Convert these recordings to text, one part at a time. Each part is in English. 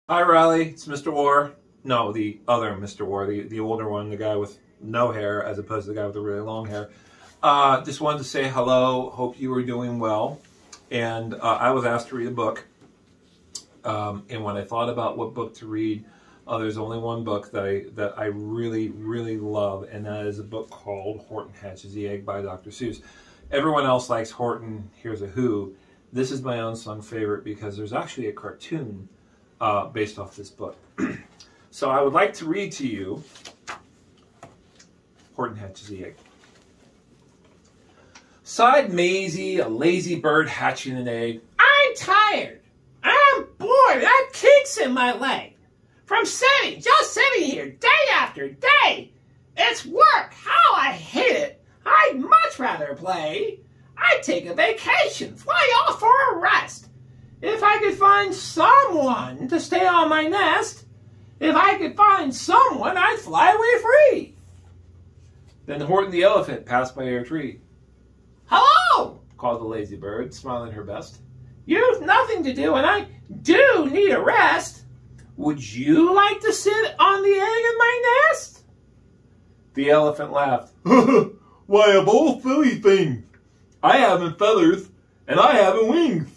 Hi, Riley. It's Mr. War. No, the other Mr. War, the older one, the guy with no hair as opposed to the guy with the really long hair. Just wanted to say hello. Hope you were doing well. And I was asked to read a book. And when I thought about what book to read, there's only one book that I really, really love, and that is a book called Horton Hatches the Egg by Dr. Seuss. Everyone else likes Horton, Here's a Who. This is my unsung favorite because there's actually a cartoon based off this book. So I would like to read to you Horton Hatches the Egg. Sighed Maisie, a lazy bird hatching an egg. I'm tired. I'm bored. I have kinks in my leg. From just sitting here day after day. It's work. How I hate it. I'd much rather play. I'd take a vacation, fly off for a rest. If I could find someone to stay on my nest, if I could find someone, I'd fly away free. Then Horton the elephant passed by her tree. Hello, called the lazy bird, smiling her best. You've nothing to do, and I do need a rest. Would you like to sit on the egg in my nest? The elephant laughed. Why, of all silly things, I haven't feathers, and I haven't wings.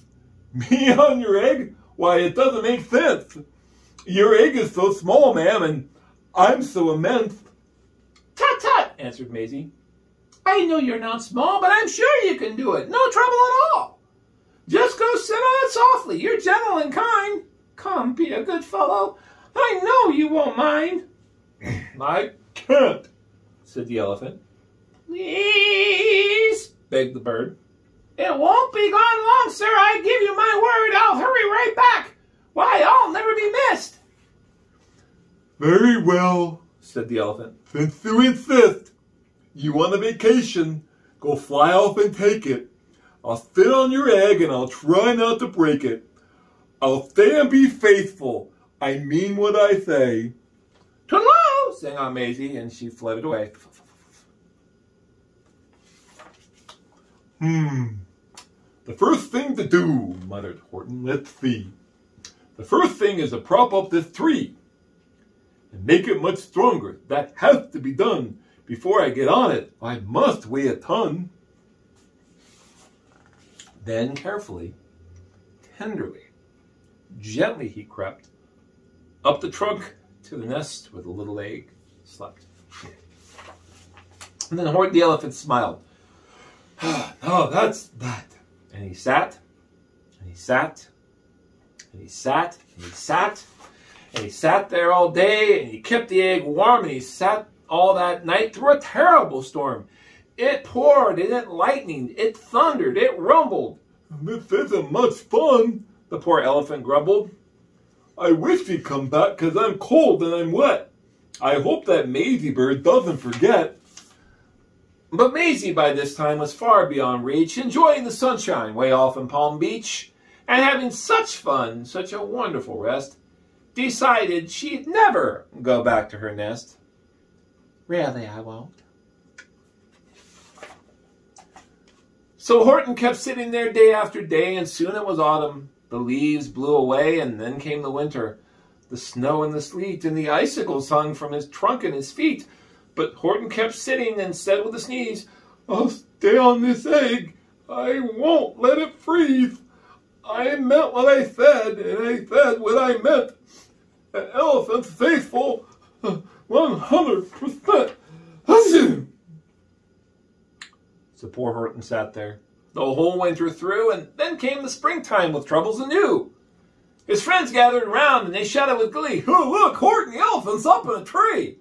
Me on your egg? Why, it doesn't make sense. Your egg is so small, ma'am, and I'm so immense. Tut tut, answered Maisie. I know you're not small, but I'm sure you can do it. No trouble at all. Just go sit on it softly. You're gentle and kind. Come, be a good fellow. I know you won't mind. I can't, said the elephant. Please, begged the bird. It won't be gone long, sir. I give you my word. I'll hurry right back. Why, I'll never be missed. Very well, said the elephant. Since you insist, you want a vacation, go fly off and take it. I'll sit on your egg and I'll try not to break it. I'll stay and be faithful. I mean what I say. Toodaloo, sang Aunt Maisie, and she flitted away. The first thing to do, muttered Horton. Let's see. The first thing is to prop up this tree and make it much stronger. That has to be done. Before I get on it, I must weigh a ton. Then carefully, tenderly, gently he crept up the trunk to the nest where the little egg slept. And then Horton the elephant smiled. Oh, that's that. And he sat, and he sat, and he sat, and he sat, and he sat there all day, and he kept the egg warm, and he sat all that night through a terrible storm. It poured, it lightninged, it thundered, it rumbled. This isn't much fun, the poor elephant grumbled. I wish he'd come back, 'cause I'm cold and I'm wet. I hope that Maisie bird doesn't forget. But Maisie by this time was far beyond reach, enjoying the sunshine way off in Palm Beach, and having such fun, such a wonderful rest, decided she'd never go back to her nest. Really, I won't. So Horton kept sitting there day after day, and soon it was autumn. The leaves blew away, and then came the winter. The snow and the sleet, and the icicles hung from his trunk and his feet. But Horton kept sitting and said with a sneeze, I'll stay on this egg. I won't let it freeze. I meant what I said, and I said what I meant. An elephant's faithful, 100%. So poor Horton sat there the whole winter through, and then came the springtime with troubles anew. His friends gathered around, and they shouted with glee, Oh, look, Horton the elephant's up in a tree.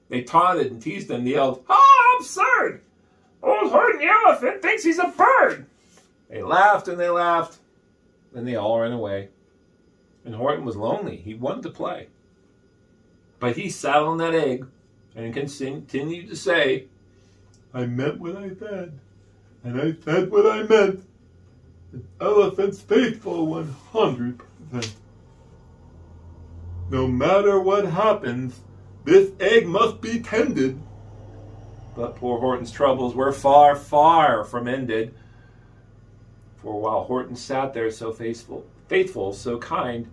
They taunted and teased him, yelled, "Oh, absurd! Old Horton the elephant thinks he's a bird!" They laughed and they laughed, then they all ran away. And Horton was lonely. He wanted to play. But he sat on that egg and continued to say, I meant what I said, and I said what I meant. An elephant's faithful 100%. No matter what happens, this egg must be tended. But poor Horton's troubles were far, far from ended. For while Horton sat there so faithful, so kind,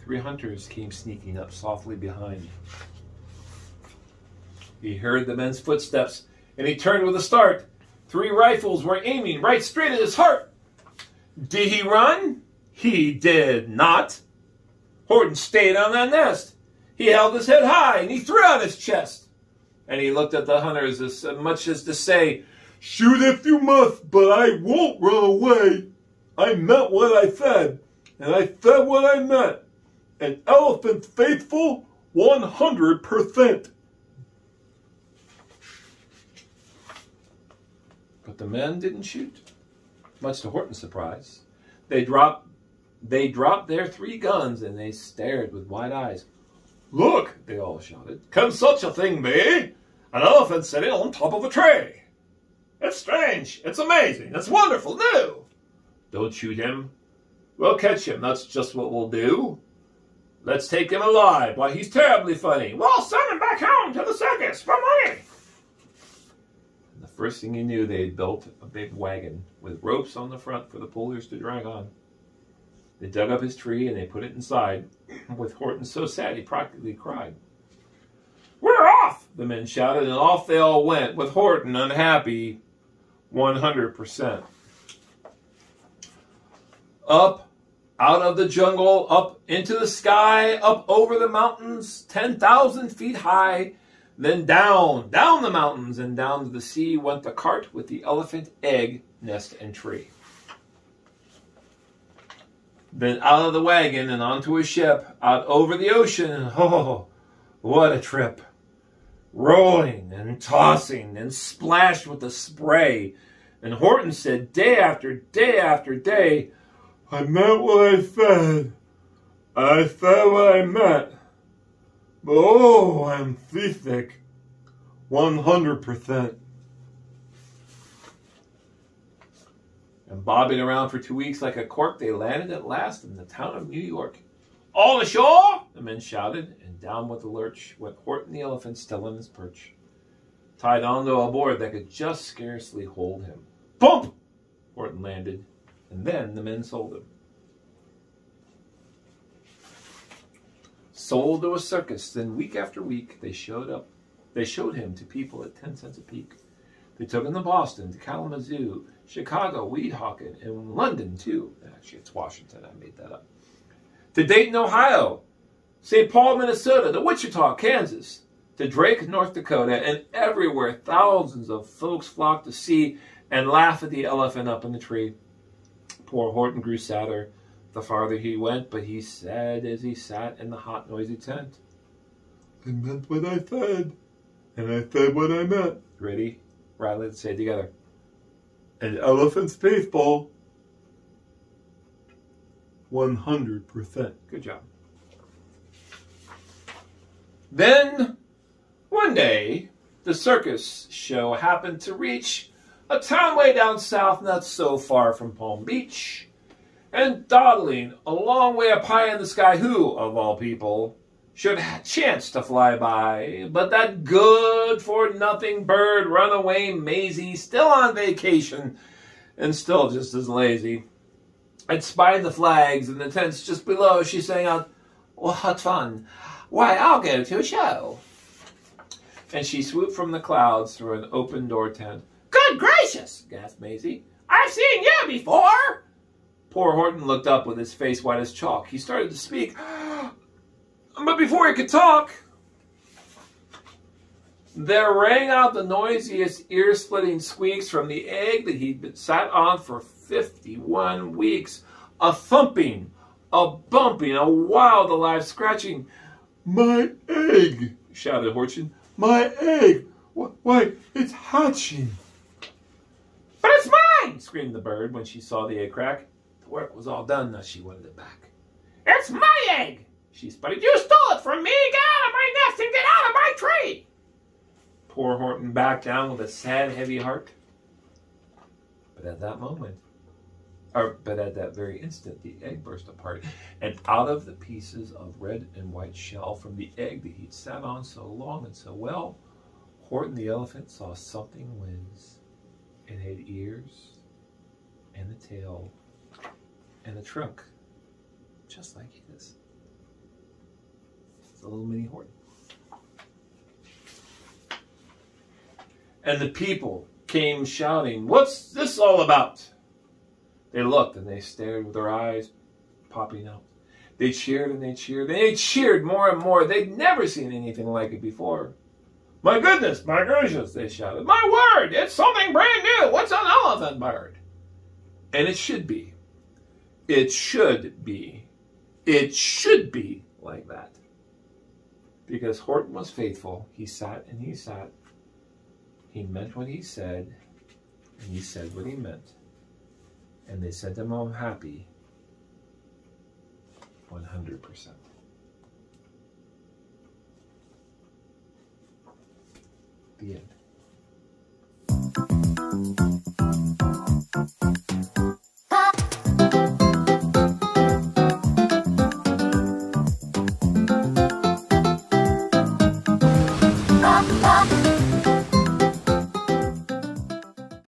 3 hunters came sneaking up softly behind. He heard the men's footsteps, and he turned with a start. 3 rifles were aiming right straight at his heart. Did he run? He did not. Horton stayed on that nest. He held his head high, and he threw out his chest. And he looked at the hunters as much as to say, "Shoot if you must, but I won't run away. I meant what I said, and I said what I meant. An elephant's faithful 100%. But the men didn't shoot, much to Horton's surprise. They dropped their 3 guns, and they stared with wide eyes. "Look," they all shouted. "can such a thing be? An elephant sitting on top of a tree. It's strange. It's amazing. It's wonderful. New." "Don't shoot him. We'll catch him. That's just what we'll do. Let's take him alive. Why, he's terribly funny. We'll send him back home to the circus for money." And the first thing he knew, they had built a big wagon with ropes on the front for the pullers to drag on. They dug up his tree and they put it inside, with Horton so sad he practically cried. "We're off!" the men shouted, and off they all went, with Horton unhappy 100%. Up, out of the jungle, up into the sky, up over the mountains, 10,000 feet high, then down the mountains, and down to the sea went the cart with the elephant egg, nest, and tree. Then out of the wagon and onto a ship, out over the ocean, and oh, what a trip! Rolling and tossing and splashed with the spray. And Horton said day after day after day, I meant what I said. I said what I meant. But oh, I'm seasick. 100%. And bobbing around for 2 weeks like a cork, they landed at last in the town of New York. "All ashore!" the men shouted, and down with the lurch went Horton the elephant, still on his perch, tied onto a board that could just scarcely hold him. Bump! Horton landed, and then the men sold him. Sold to a circus, then week after week they showed him to people at 10 cents a peek. They took him to Boston, to Kalamazoo, Chicago, Weehawken, and London, too. Actually, it's Washington. I made that up. To Dayton, Ohio, St. Paul, Minnesota, to Wichita, Kansas, to Drake, North Dakota, and everywhere thousands of folks flocked to see and laugh at the elephant up in the tree. Poor Horton grew sadder the farther he went, but he said as he sat in the hot, noisy tent, I meant what I said, and I said what I meant. Ready? Rilee, let's say it together. An elephant's faithful 100%. Good job. Then, one day, the circus show happened to reach a town way down south, not so far from Palm Beach. And dawdling a long way up high in the sky, who, of all people, should chance to fly by but that good-for-nothing bird, runaway Maisie, still on vacation and still just as lazy. And spied the flags and the tents just below, she sang out, "What fun! Why, I'll go to a show." And she swooped from the clouds through an open-door tent. "Good gracious!" gasped Maisie. "I've seen you before!" Poor Horton looked up with his face white as chalk. He started to speak, but before he could talk, there rang out the noisiest, ear-splitting squeaks from the egg that he'd been sat on for 51 weeks. A thumping, a bumping, a wild, alive scratching. My egg, shouted Horton. My egg! Why, it's hatching. "But it's mine!" screamed the bird when she saw the egg crack. The work was all done, now she wanted it back. "It's my egg!" She sputtered. "You stole it from me! Get out of my nest and get out of my tree!" Poor Horton backed down with a sad, heavy heart. But at that very instant, the egg burst apart, and out of the pieces of red and white shell from the egg that he'd sat on so long and so well, Horton the elephant saw something whiz. It had ears, and a tail, and a trunk, just like his. It's a little mini Horton. And the people came shouting, "What's this all about?" They looked and they stared with their eyes popping out. They cheered and they cheered and they cheered more and more. They'd never seen anything like it before. "My goodness, my gracious," they shouted. "My word, it's something brand new. What's an elephant bird?" And it should be. It should be. It should be like that. Because Horton was faithful. He sat and he sat. He meant what he said. And he said what he meant. And they sent him home happy 100%. The end.